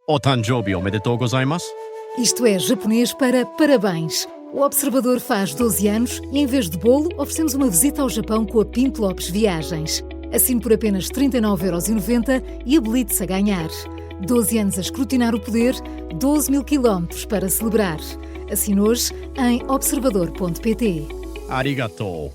O Tanjobi omedetou gozaimasu. Isto é japonês para parabéns. O Observador faz 12 anos e, em vez de bolo, oferecemos uma visita ao Japão com a Pinto Lopes Viagens. Assine por apenas 39,90€ e habilite-se a ganhar. 12 anos a escrutinar o poder, 12 mil quilómetros para celebrar. Assine hoje em observador.pt. Arigatou.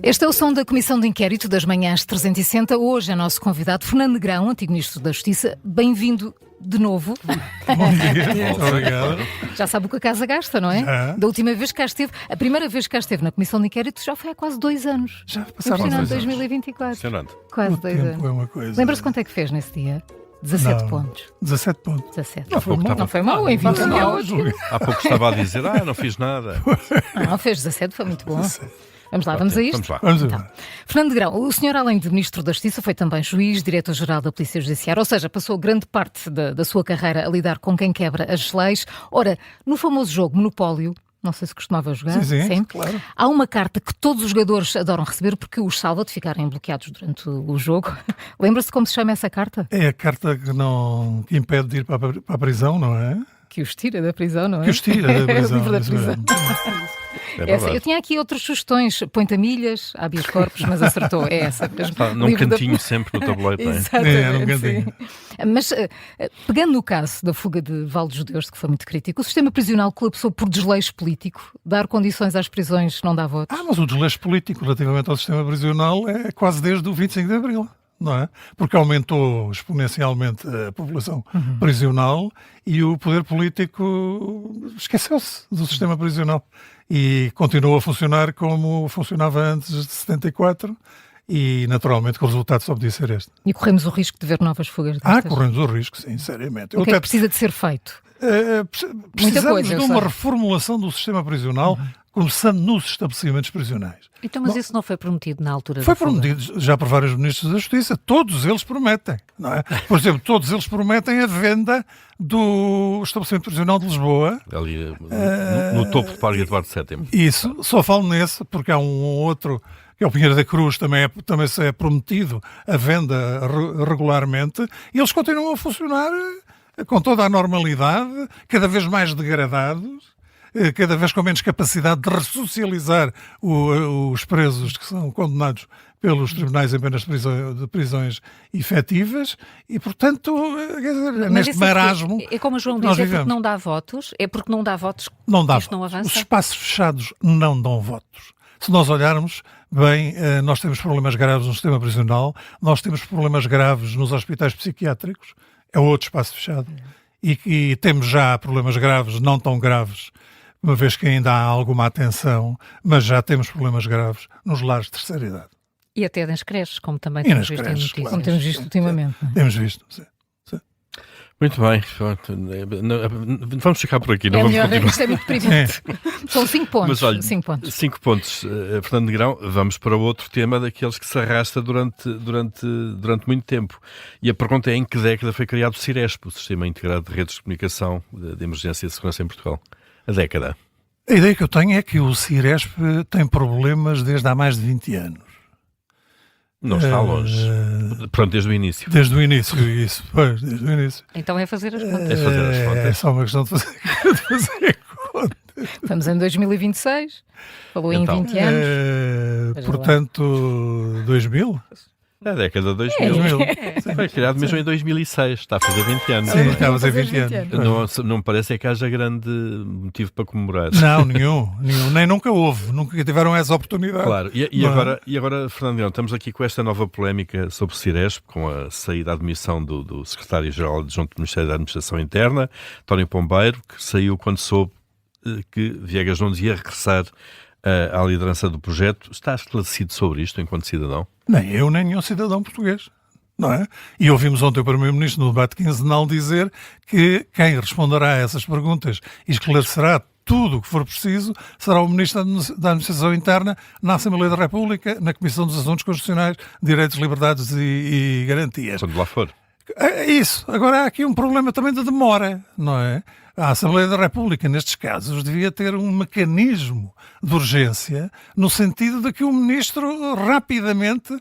Este é o som da Comissão de Inquérito das Manhãs 360. Hoje é nosso convidado Fernando Negrão, antigo Ministro da Justiça. Bem-vindo de novo. Bom dia, obrigado. Já sabe o que a casa gasta, não é? Já. Da última vez que cá esteve, a primeira vez que cá esteve na Comissão de Inquérito já foi há quase 2 anos. Já passaram Impressionante, 2 anos. 2024. Impressionante. Quase O 2 tempo anos. é uma coisa. Lembra-se quanto é que fez nesse dia? 17 Não. pontos. 17 pontos. 17. Não foi mal. Não foi mal, em 20 Não, anos. Há pouco estava a dizer, não fiz nada. Não, fez 17, foi muito bom. Vamos lá, vamos a isto? Vamos lá. Vamos Então, lá. Fernando Negrão, o senhor, além de Ministro da Justiça, foi também juiz, diretor-geral da Polícia Judiciária, ou seja, passou grande parte da sua carreira a lidar com quem quebra as leis. Ora, no famoso jogo Monopólio, não sei se costumava jogar, Sim, claro. há uma carta que todos os jogadores adoram receber porque os salva de ficarem bloqueados durante o jogo. Lembra-se como se chama essa carta? É a carta que impede de ir para a prisão, não é? Que os tira da prisão, não é? Que os tira da prisão. Livre da isso prisão. mesmo. É Essa, verdade. eu tinha aqui outras sugestões, põe-te a milhas, habeas corpus, mas acertou, é essa mesmo. Está num Livre da- cantinho sempre no tabuleiro. Tem. É, num Exatamente, cantinho. sim. Mas, pegando no caso da fuga de Val dos Judeus, que foi muito crítico, o sistema prisional colapsou por desleixo político. Dar condições às prisões não dá votos. Mas o desleixo político relativamente ao sistema prisional é quase desde o 25 de Abril, não é? Porque aumentou exponencialmente a população prisional e o poder político esqueceu-se do sistema prisional e continuou a funcionar como funcionava antes de 74 e, naturalmente, que o resultado só podia ser este. E corremos o risco de ver novas fugas destas. Corremos o risco, sim, seriamente. O que é que precisa de ser feito? Precisamos coisa, eu de uma sei. reformulação do sistema prisional, começando nos estabelecimentos prisionais. Então, mas isso não foi prometido na altura Foi da fuga? prometido já por vários ministros da Justiça. Todos eles prometem, não é? Por exemplo, todos eles prometem a venda do estabelecimento prisional de Lisboa. Ali no topo de Parque Eduardo VII. Isso, só falo nesse, porque há um outro, que é o Pinheiro da Cruz, também se é prometido a venda regularmente, e eles continuam a funcionar com toda a normalidade, cada vez mais degradados, cada vez com menos capacidade de ressocializar os presos que são condenados pelos tribunais em penas de prisões efetivas e, portanto, quer dizer, Mas neste isso marasmo é como o João nós diz, é porque vivemos. não dá votos? É porque não dá votos que Não dá isto não votos. avança? Os espaços fechados não dão votos. Se nós olharmos bem, nós temos problemas graves no sistema prisional, nós temos problemas graves nos hospitais psiquiátricos, é outro espaço fechado. E temos já problemas graves, não tão graves, uma vez que ainda há alguma atenção, mas já temos problemas graves nos lares de terceira idade. E até nas creches, como também E temos nas visto em creches, notícias. Como temos visto ultimamente. não é? Temos visto, sim. Muito bem. Vamos ficar por aqui, não É vamos melhor, continuar. isto é muito deprimente. São 5 pontos. Mas olha, 5 pontos. 5 pontos. Fernando Negrão, vamos para outro tema daqueles que se arrasta durante muito tempo. E a pergunta é: em que década foi criado o Ciresp, o Sistema Integrado de Redes de Comunicação de Emergência e de Segurança em Portugal? A década. A ideia que eu tenho é que o Ciresp tem problemas desde há mais de 20 anos. Não está longe. Pronto, desde o início. Desde o início, isso. Pois, desde o início. Então é fazer as contas. É fazer as contas. É só uma questão de fazer contas. Estamos em 2026, falou em Então. 20 anos. Veja lá. Portanto, 2000? A década de 2000. 2000. Foi criado mesmo em 2006. Está a fazer 20 anos. Sim, está a fazer fazer 20 anos. Não me parece que haja grande motivo para comemorar. Não, nenhum. Nem nunca houve. Nunca tiveram essa oportunidade. Claro, e Não. agora, Fernando Negrão, estamos aqui com esta nova polémica sobre o Ciresp, com a saída à admissão do secretário-geral adjunto do Ministério da Administração Interna, António Pombeiro, que saiu quando soube que Viegas Nunes ia regressar à liderança do projeto. Está esclarecido sobre isto enquanto cidadão? Nem eu, nem nenhum cidadão português. Não é? E ouvimos ontem o Primeiro-Ministro no debate quinzenal dizer que quem responderá a essas perguntas e esclarecerá tudo o que for preciso será o Ministro da Administração Interna na Assembleia da República, na Comissão dos Assuntos Constitucionais, Direitos, Liberdades e Garantias. Quando lá for. É isso. Agora há aqui um problema também de demora, não é? a Assembleia da República, nestes casos, devia ter um mecanismo de urgência no sentido de que o Ministro rapidamente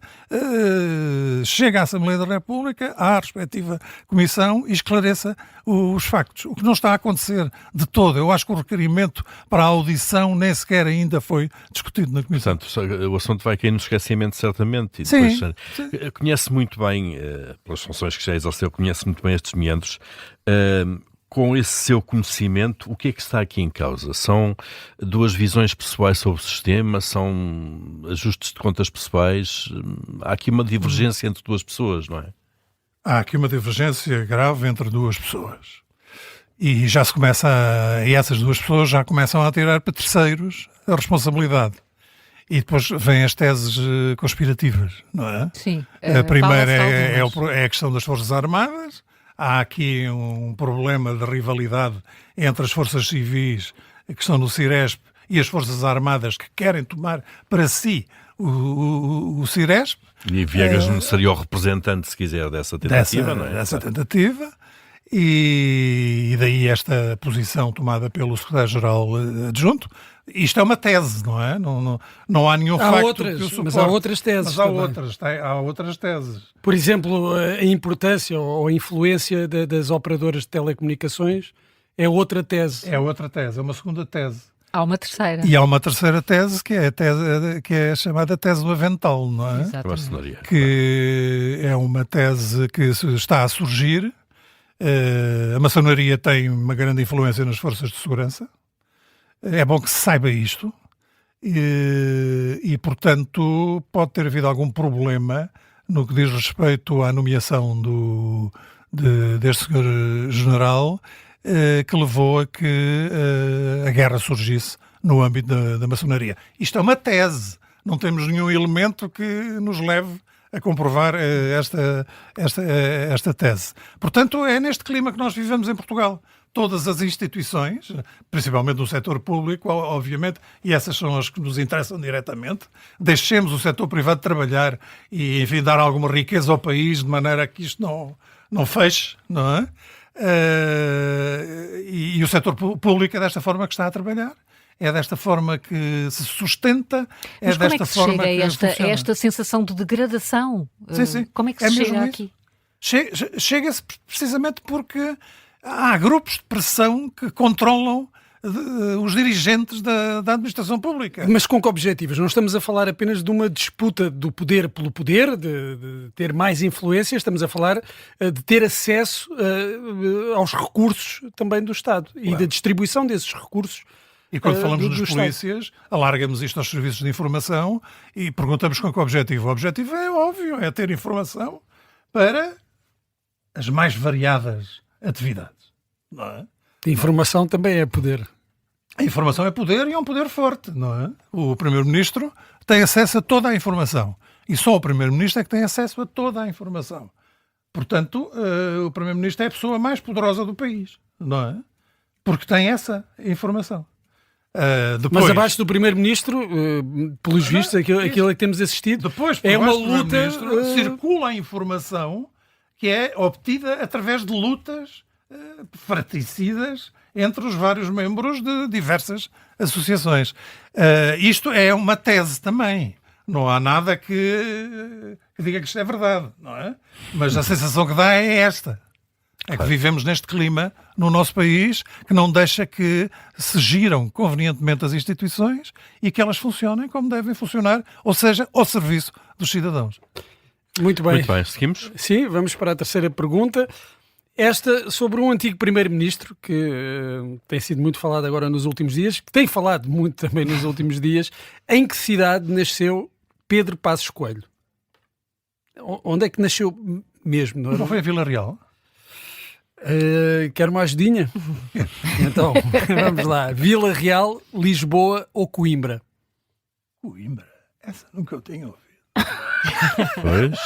chega à Assembleia da República, à respectiva Comissão, e esclareça os factos. O que não está a acontecer de todo. Eu acho que o requerimento para a audição nem sequer ainda foi discutido na Comissão. Portanto, o assunto vai cair no esquecimento, certamente. E Sim, depois, conhece muito bem, pelas funções que já exerceu, conhece muito bem estes meandros. Com esse seu conhecimento, o que é que está aqui em causa? São duas visões pessoais sobre o sistema? São ajustes de contas pessoais? Há aqui uma divergência entre duas pessoas, não é? Há aqui uma divergência grave entre duas pessoas. E já se começa e essas duas pessoas já começam a tirar para terceiros a responsabilidade. E depois vêm as teses conspirativas, não é? Sim. A primeira fala-se é a questão das Forças Armadas. Há aqui um problema de rivalidade entre as forças civis que estão no Ciresp e as Forças Armadas que querem tomar para si o Ciresp. E Viegas não seria o representante, se quiser, dessa tentativa, não é? Dessa tentativa. E daí esta posição tomada pelo Secretário-Geral Adjunto. Isto é uma tese, não é? Não há nenhum facto que o suporte. Mas há outras teses. Mas há outras teses. Por exemplo, a importância ou a influência das operadoras de telecomunicações é outra tese. É outra tese, é uma segunda tese. Há uma terceira. E há uma terceira tese, que é a chamada tese do avental, não é? Exatamente. Que é uma tese que está a surgir. A maçonaria tem uma grande influência nas forças de segurança. É bom que se saiba isto e, portanto, pode ter havido algum problema no que diz respeito à nomeação deste senhor-general que levou a que a guerra surgisse no âmbito da maçonaria. Isto é uma tese. Não temos nenhum elemento que nos leve a comprovar esta tese. Portanto, é neste clima que nós vivemos em Portugal. Todas as instituições, principalmente no setor público, obviamente, e essas são as que nos interessam diretamente, deixemos o setor privado trabalhar e, enfim, dar alguma riqueza ao país de maneira que isto não feche, não é? E o setor público é desta forma que está a trabalhar. É desta forma que se sustenta, Mas desta como é que forma chega que a funciona. esta sensação de degradação? Sim. Como é que É se mesmo chega isso. aqui? Chega-se precisamente porque há grupos de pressão que controlam os dirigentes da administração pública. Mas com que objetivos? Não estamos a falar apenas de uma disputa do poder pelo poder, de ter mais influência, estamos a falar de ter acesso aos recursos também do Estado e da distribuição desses recursos. E quando falamos do nos Estado. polícias, alargamos isto aos serviços de informação e perguntamos com que objetivo. O objetivo é óbvio, é ter informação para as mais variadas atividades. Não é? A informação também é poder. A informação é poder e é um poder forte, não é? O Primeiro-Ministro tem acesso a toda a informação. E só o Primeiro-Ministro é que tem acesso a toda a informação. Portanto, o Primeiro-Ministro é a pessoa mais poderosa do país, não é? Porque tem essa informação. Depois, Mas abaixo do Primeiro-Ministro, pelos vistos, aquilo a que temos assistido, depois, é uma baixo do luta... Primeiro-Ministro, circula a informação que é obtida através de lutas fratricidas entre os vários membros de diversas associações. Isto é uma tese também. Não há nada que diga que isto é verdade, não é? Mas a sensação que dá é esta. É que vivemos neste clima no nosso país que não deixa que se giram convenientemente as instituições e que elas funcionem como devem funcionar, ou seja, ao serviço dos cidadãos. Muito bem. Muito bem, seguimos? Sim, vamos para a terceira pergunta. Esta sobre um antigo primeiro-ministro que tem sido muito falado agora nos últimos dias, que tem falado muito também nos últimos dias. Em que cidade nasceu Pedro Passos Coelho? Onde é que nasceu mesmo? Não foi a Vila Real? Quero uma ajudinha? Então, vamos lá. Vila Real, Lisboa ou Coimbra? Coimbra? Essa nunca eu tenho ouvido. Pois.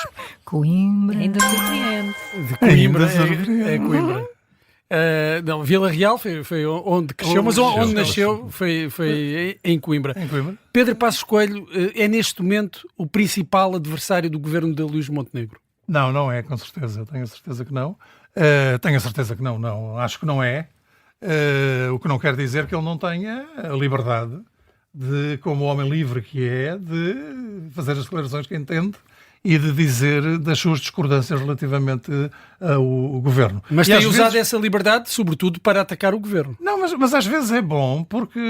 Coimbra. Ainda surpreende. De Coimbra, Ainda é Coimbra. Não, Vila Real foi onde cresceu, mas onde nasceu foi em Coimbra. Em Coimbra? Pedro Passos Coelho é neste momento o principal adversário do governo de Luís Montenegro? Não é, com certeza. Tenho a certeza que não. Tenho a certeza que não. Acho que não é. o que não quer dizer que ele não tenha a liberdade de, como homem livre que é, de fazer as declarações que entende e de dizer das suas discordâncias relativamente ao governo. Mas e tem às usado vezes... essa liberdade, sobretudo, para atacar o governo. Não, mas às vezes é bom porque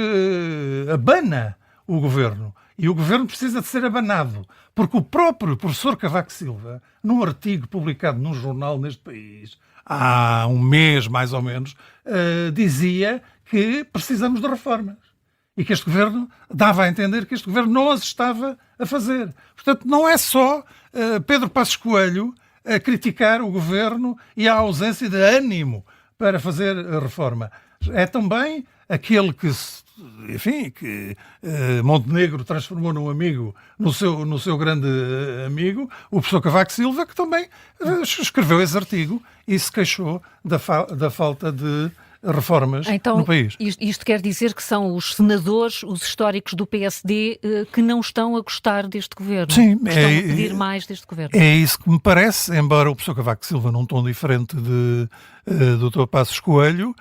abana o governo. E o governo precisa de ser abanado. Porque o próprio professor Cavaco Silva, num artigo publicado num jornal neste país, há um mês mais ou menos, dizia que precisamos de reformas. E que este governo dava a entender que este governo não as estava a fazer. Portanto, não é só Pedro Passos Coelho a criticar o governo e a ausência de ânimo para fazer a reforma. É também aquele que, enfim, que Montenegro transformou num amigo, no seu grande amigo, o professor Cavaco Silva, que também escreveu esse artigo e se queixou da falta de reformas então, no país. Isto quer dizer que são os senadores, os históricos do PSD, que não estão a gostar deste governo. Sim, que estão a pedir mais deste governo. É isso que me parece, embora o professor Cavaco Silva num tom diferente de Dr. Passos Coelho,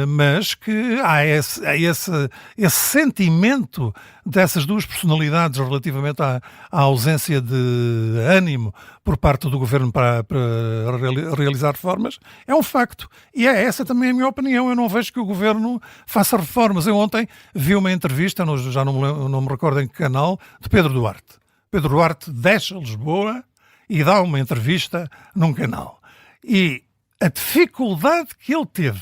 mas que há esse sentimento dessas duas personalidades relativamente à ausência de ânimo por parte do governo para realizar reformas, é um facto. E é essa também a minha opinião. Eu não vejo que o governo faça reformas. Eu ontem vi uma entrevista, já não me recordo em que canal, de Pedro Duarte. Pedro Duarte deixa Lisboa e dá uma entrevista num canal. E a dificuldade que ele teve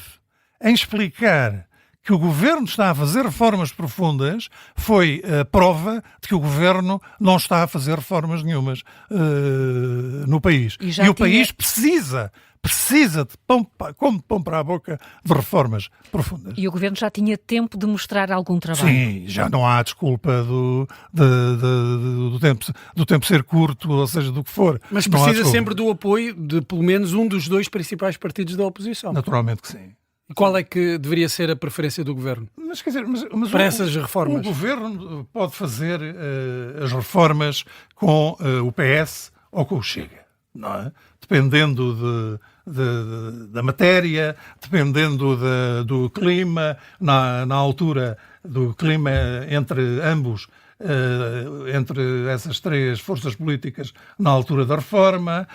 em explicar que o governo está a fazer reformas profundas foi a prova de que o governo não está a fazer reformas nenhumas no país. E o país precisa de como de pão para a boca, de reformas profundas. E o governo já tinha tempo de mostrar algum trabalho. Sim, já não há desculpa do tempo ser curto, ou seja, do que for. Mas precisa sempre do apoio de pelo menos um dos dois principais partidos da oposição. Naturalmente que sim. E qual é que deveria ser a preferência do governo? Mas, quer dizer, para essas reformas? O governo pode fazer as reformas com o PS ou com o Chega, não é? Dependendo da matéria, dependendo do clima, na altura do clima entre ambos, entre essas três forças políticas na altura da reforma,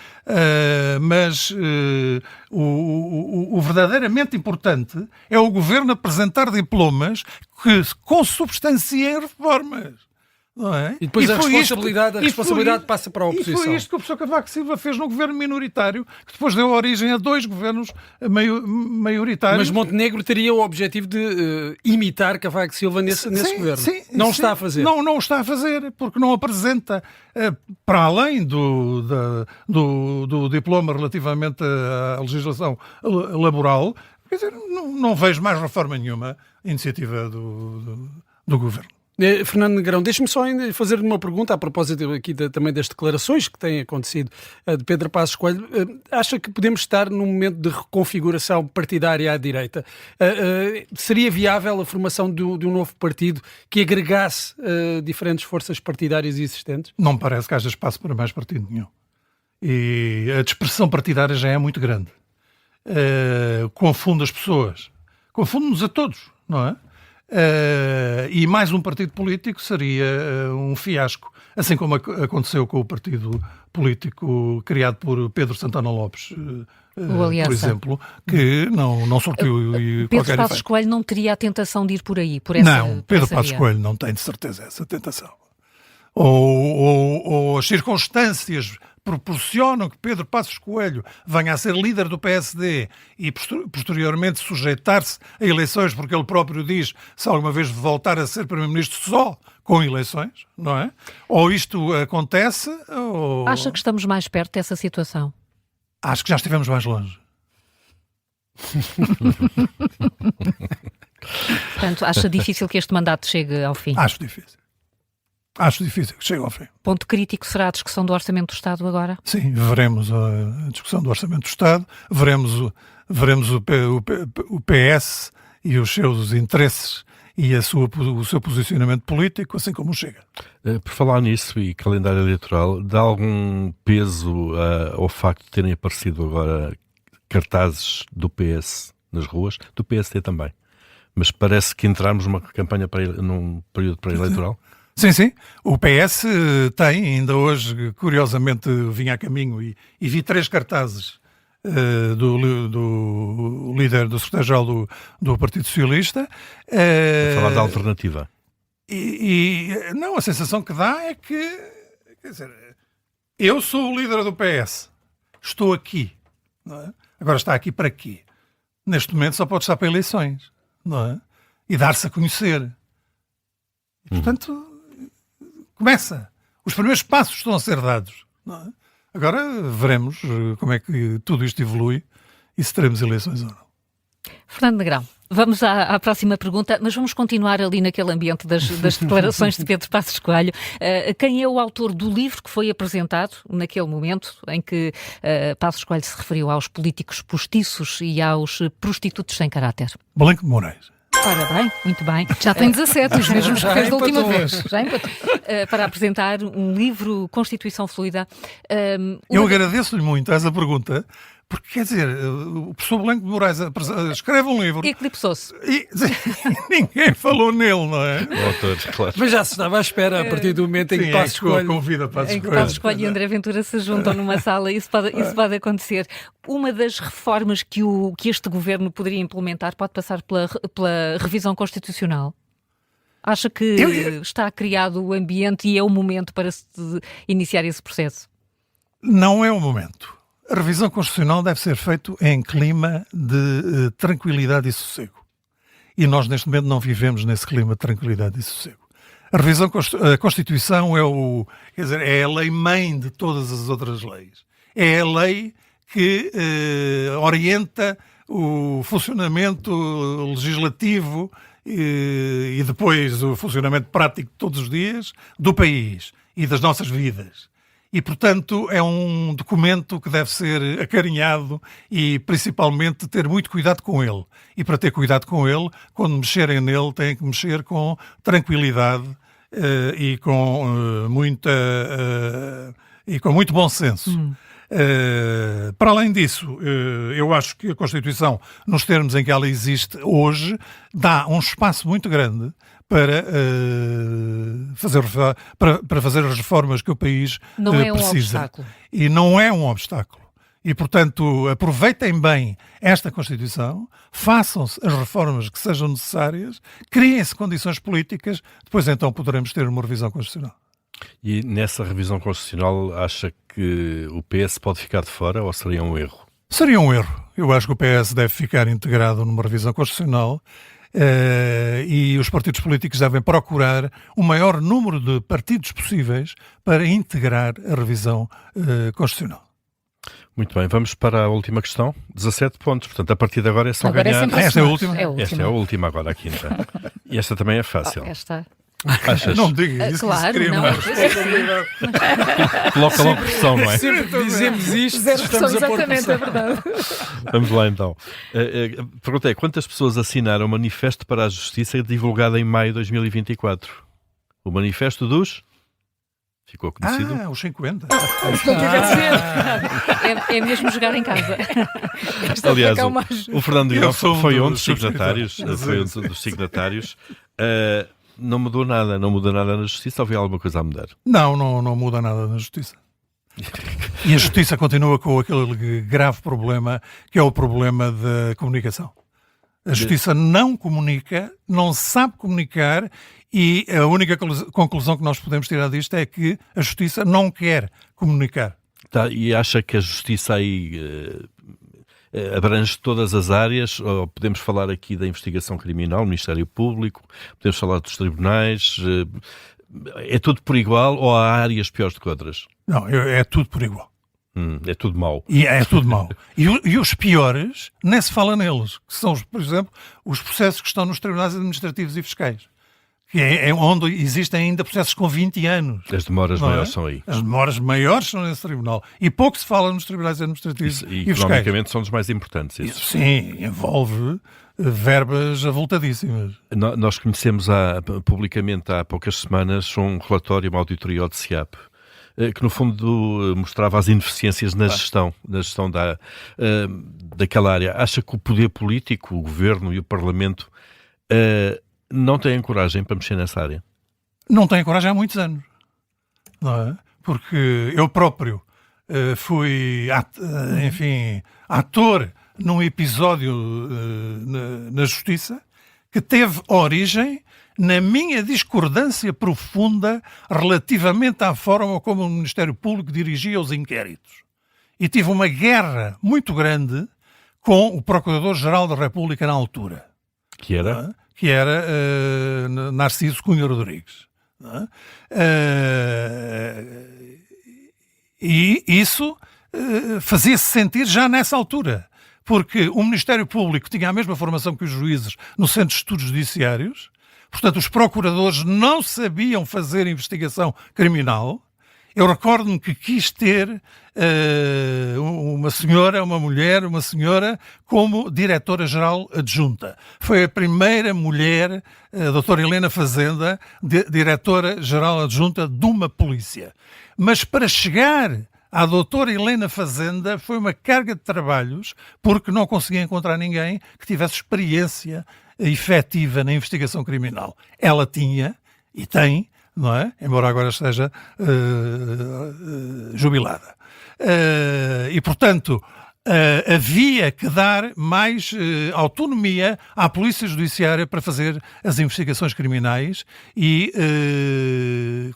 mas o verdadeiramente importante é o governo apresentar diplomas que consubstanciem reformas. Não é? E depois a responsabilidade passa para a oposição. E foi isto que o professor Cavaco Silva fez no governo minoritário, que depois deu origem a dois governos maioritários. Mas Montenegro teria o objetivo de imitar Cavaco Silva nesse governo. Não está a fazer. Não está a fazer, porque não apresenta, para além do diploma relativamente à legislação laboral, quer dizer, não vejo mais reforma nenhuma iniciativa do governo. Fernando Negrão, deixe-me só ainda fazer uma pergunta a propósito aqui também das declarações que têm acontecido de Pedro Passos Coelho. Acha que podemos estar num momento de reconfiguração partidária à direita? Seria viável a formação de um novo partido que agregasse diferentes forças partidárias existentes? Não me parece que haja espaço para mais partido nenhum. E a dispersão partidária já é muito grande. Confunde as pessoas. Confunde-nos a todos, não é? E mais um partido político seria um fiasco, assim como aconteceu com o partido político criado por Pedro Santana Lopes, por exemplo, que não sortiu qualquer Pedro Passos Coelho não teria a tentação de ir por aí, por essa Não, Pedro Passos Coelho não tem de certeza essa tentação. Ou as circunstâncias proporcionam que Pedro Passos Coelho venha a ser líder do PSD e posteriormente sujeitar-se a eleições, porque ele próprio diz se alguma vez voltar a ser Primeiro-Ministro só com eleições, não é? Ou isto acontece, ou... Acha que estamos mais perto dessa situação? Acho que já estivemos mais longe. Portanto, acha difícil que este mandato chegue ao fim? Acho difícil que chegue ao fim. Ponto crítico será a discussão do Orçamento do Estado agora? Sim, veremos a discussão do Orçamento do Estado, veremos o PS e os seus interesses e o seu posicionamento político, assim como o Chega. Por falar nisso e calendário eleitoral, dá algum peso ao facto de terem aparecido agora cartazes do PS nas ruas, do PSD também. Mas parece que entramos numa campanha num período pré-eleitoral. Sim, sim. O PS tem, ainda hoje, curiosamente, vinha a caminho e vi 3 cartazes do líder, do secretário-geral do Partido Socialista. Falar da alternativa. Não, a sensação que dá é que, quer dizer, eu sou o líder do PS, estou aqui, não é? Agora está aqui para quê? Neste momento só pode estar para eleições, não é? E dar-se a conhecer. E, portanto, começa. Os primeiros passos estão a ser dados, não é? Agora veremos como é que tudo isto evolui e se teremos eleições ou não. Fernando Negrão, vamos à próxima pergunta, mas vamos continuar ali naquele ambiente das declarações de Pedro Passos Coelho. Quem é o autor do livro que foi apresentado naquele momento em que Passos Coelho se referiu aos políticos postiços e aos prostitutos sem caráter? Blanco de Moraes. Ora bem, muito bem. Já tem 17, os mesmos que fez da última empatou. vez. Já empatou. Para apresentar um livro, Constituição Fluida. Eu agradeço-lhe muito essa pergunta, porque, quer dizer, o professor Blanco de Moraes escreve um livro Eclipsou-se. e ninguém falou nele, não é? O autor, claro. Mas já se estava à espera a partir do momento em que Passos Coelho... convida Passos Em que Coelho. Passos Coelho e André Ventura se juntam numa sala, isso pode acontecer. Uma das reformas que este governo poderia implementar pode passar pela revisão constitucional? Acha que está criado o ambiente e é o momento para se iniciar esse processo? Não é o momento. A revisão constitucional deve ser feita em clima de tranquilidade e sossego. E nós, neste momento, não vivemos nesse clima de tranquilidade e sossego. A Constituição é a lei-mãe de todas as outras leis. É a lei que orienta o funcionamento legislativo e depois o funcionamento prático de todos os dias do país e das nossas vidas. E, portanto, é um documento que deve ser acarinhado e, principalmente, ter muito cuidado com ele. E, para ter cuidado com ele, quando mexerem nele, têm que mexer com tranquilidade e com muito bom senso. Para além disso, eu acho que a Constituição, nos termos em que ela existe hoje, dá um espaço muito grande para fazer as reformas que o país Não é um precisa. obstáculo. E não é um obstáculo. E, portanto, aproveitem bem esta Constituição, façam-se as reformas que sejam necessárias, criem-se condições políticas, depois então poderemos ter uma revisão constitucional. E nessa revisão constitucional acha que o PS pode ficar de fora ou seria um erro? Seria um erro. Eu acho que o PS deve ficar integrado numa revisão constitucional e os partidos políticos devem procurar o maior número de partidos possíveis para integrar a revisão constitucional. Muito bem, vamos para a última questão. 17 pontos, portanto, a partir de agora é só Agora é ganhar. sempre Esta é a última? Esta é a última agora, a quinta. E esta também é fácil. Esta. Achas? Não me diga isso, Claro, que se cria não. uma responsabilidade. Coloca logo pressão, não é? Sempre que dizemos isto, Zero estamos pressão, a pôr exatamente, pressão. é verdade. Vamos lá então. Perguntei, quantas pessoas assinaram o Manifesto para a Justiça divulgado em maio de 2024? O Manifesto dos... Ficou conhecido? Os 50. É mesmo jogar em casa. Aliás, é uma ajuda. o Fernando Eu Negrão sou um foi um dos dos signatários. subscritários. Foi um dos signatários. Não mudou nada na Justiça? Ou havia alguma coisa a mudar? Não muda nada na Justiça. E a Justiça continua com aquele grave problema que é o problema da comunicação. A Justiça não comunica, não sabe comunicar e a única conclusão que nós podemos tirar disto é que a Justiça não quer comunicar. Tá, e acha que a Justiça aí abrange todas as áreas? Ou podemos falar aqui da investigação criminal, Ministério Público, podemos falar dos tribunais? É tudo por igual ou há áreas piores do que outras? Não, é tudo por igual. É tudo mau. E é tudo mau. E os piores, nem se fala neles, que são, por exemplo, os processos que estão nos tribunais administrativos e fiscais. Que é onde existem ainda processos com 20 anos. As demoras Não é? maiores são aí. As demoras maiores são nesse tribunal. E pouco se fala nos tribunais administrativos E e fiscais. economicamente são dos mais importantes. Isso sim, envolve verbas avultadíssimas. Nós conhecemos publicamente há poucas semanas um relatório, uma auditoria ao DCAP, que no fundo mostrava as ineficiências na gestão daquela área. Acha que o poder político, o governo e o Parlamento não têm coragem para mexer nessa área? Não têm coragem há muitos anos, não é? Porque eu próprio fui, ator num episódio na Justiça que teve origem na minha discordância profunda relativamente à forma como o Ministério Público dirigia os inquéritos. E tive uma guerra muito grande com o Procurador-Geral da República na altura. Que era? Que era Narciso Cunha Rodrigues. E isso fazia-se sentir já nessa altura. Porque o Ministério Público tinha a mesma formação que os juízes no Centro de Estudos Judiciários, portanto os procuradores não sabiam fazer investigação criminal. Eu recordo-me que quis ter uma senhora como diretora-geral adjunta. Foi a primeira mulher, a doutora Helena Fazenda, diretora-geral adjunta de uma polícia. Mas para chegar à doutora Helena Fazenda foi uma carga de trabalhos, porque não conseguia encontrar ninguém que tivesse experiência efetiva na investigação criminal. Ela tinha, e tem, não é? Embora agora esteja jubilada. E, portanto, havia que dar mais autonomia à Polícia Judiciária para fazer as investigações criminais e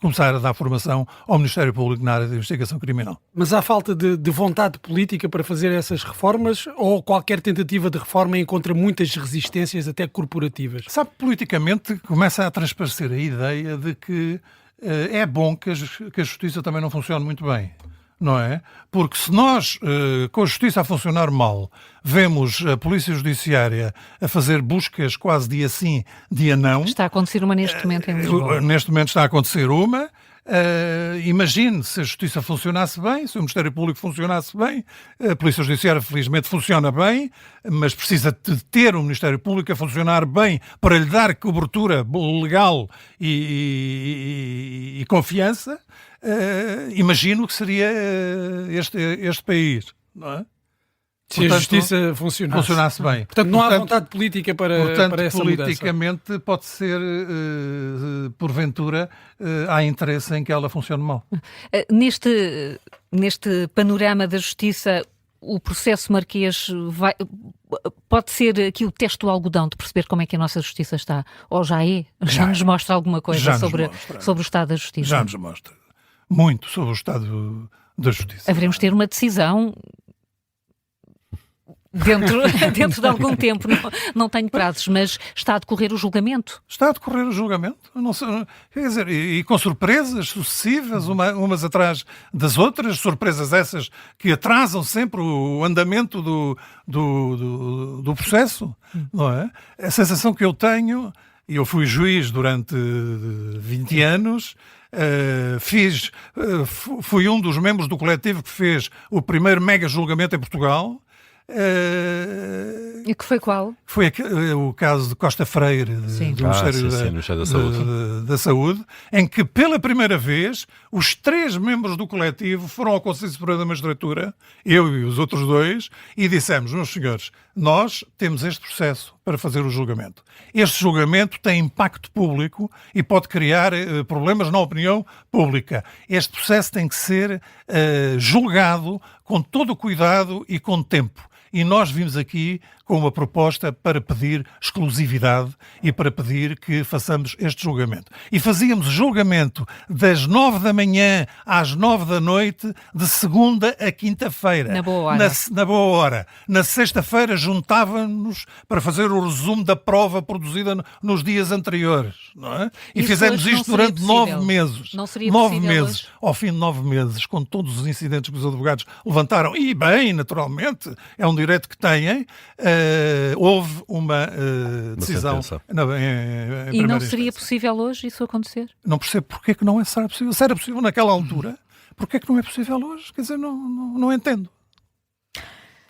começar a dar formação ao Ministério Público na área de investigação criminal. Mas há falta de vontade política para fazer essas reformas, ou qualquer tentativa de reforma encontra muitas resistências, até corporativas? Sabe, politicamente começa a transparecer a ideia de que é bom que a justiça também não funcione muito bem. Não é? Porque se nós, com a justiça a funcionar mal, vemos a Polícia Judiciária a fazer buscas quase dia sim, dia não... Está a acontecer uma neste momento em Lisboa. Neste momento está a acontecer uma. Imagine se a justiça funcionasse bem, se o Ministério Público funcionasse bem, a Polícia Judiciária felizmente funciona bem, mas precisa de ter o Ministério Público a funcionar bem para lhe dar cobertura legal e confiança. Imagino que seria este país, não é? Se a justiça funcionasse bem. Portanto, não há vontade política para essa politicamente mudança. Pode ser, porventura, há interesse em que ela funcione mal. Neste panorama da justiça, o processo Marquês pode ser aqui o teste do algodão de perceber como é que a nossa justiça está? Ou já é? Já nos mostra alguma coisa sobre o estado da justiça? Já nos mostra muito sobre o estado da justiça. Haveremos de ter uma decisão dentro de algum tempo, não tenho prazos, mas está a decorrer o julgamento? Está a decorrer o julgamento, não sei, quer dizer, e com surpresas sucessivas, umas atrás das outras, surpresas essas que atrasam sempre o andamento do processo, não é? A sensação que eu tenho, e eu fui juiz durante 20 anos, fui um dos membros do coletivo que fez o primeiro mega julgamento em Portugal. E que foi qual? Foi o caso de Costa Freire, do Ministério da Saúde, em que pela primeira vez os 3 membros do coletivo foram ao Conselho Superior da Magistratura, eu e os outros 2, e dissemos, meus senhores, nós temos este processo para fazer o julgamento. Este julgamento tem impacto público e pode criar problemas na opinião pública. Este processo tem que ser julgado com todo o cuidado e com tempo. E nós vimos aqui com uma proposta para pedir exclusividade e para pedir que façamos este julgamento. E fazíamos julgamento das 9 da manhã às 9 da noite, de segunda a quinta-feira. Na boa hora. Na boa hora. Na sexta-feira juntávamos-nos para fazer o resumo da prova produzida nos dias anteriores. Não é? E fizemos isto durante 9 meses. Não seria 9 possível meses. hoje? Ao fim de 9 meses, com todos os incidentes que os advogados levantaram, e bem, naturalmente, é um direito que têm, houve uma decisão em E não primeira seria instância. possível hoje isso acontecer? Não percebo porque é que não será possível. Se era possível naquela altura, porque é que não é possível hoje? Quer dizer, não entendo.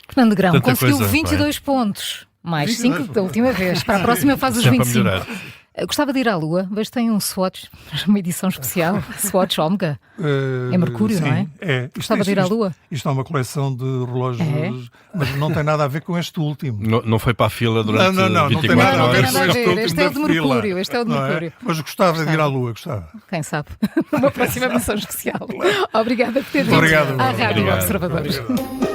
Fernando Grão Tanta conseguiu coisa, 22 pontos, mais 22, 5 da última vez. Para a próxima faz os Sempre a 25. melhorar. Gostava de ir à Lua, vejo que tem um Swatch, uma edição especial, Swatch Omega. É Mercúrio, sim, não é? É. Gostava de ir à Lua? Isto é uma coleção de relógios, mas não tem nada a ver com este último. Não foi para a fila durante não 24 tem nada a Não ver tem com nada a este ver. último Este é o da de fila, Mercúrio, este é o de não Mercúrio. Mas gostava de ir à Lua, gostava. Quem sabe? Uma próxima missão especial. Obrigada por ter vindo Obrigado, à Rádio Obrigado. Observadores.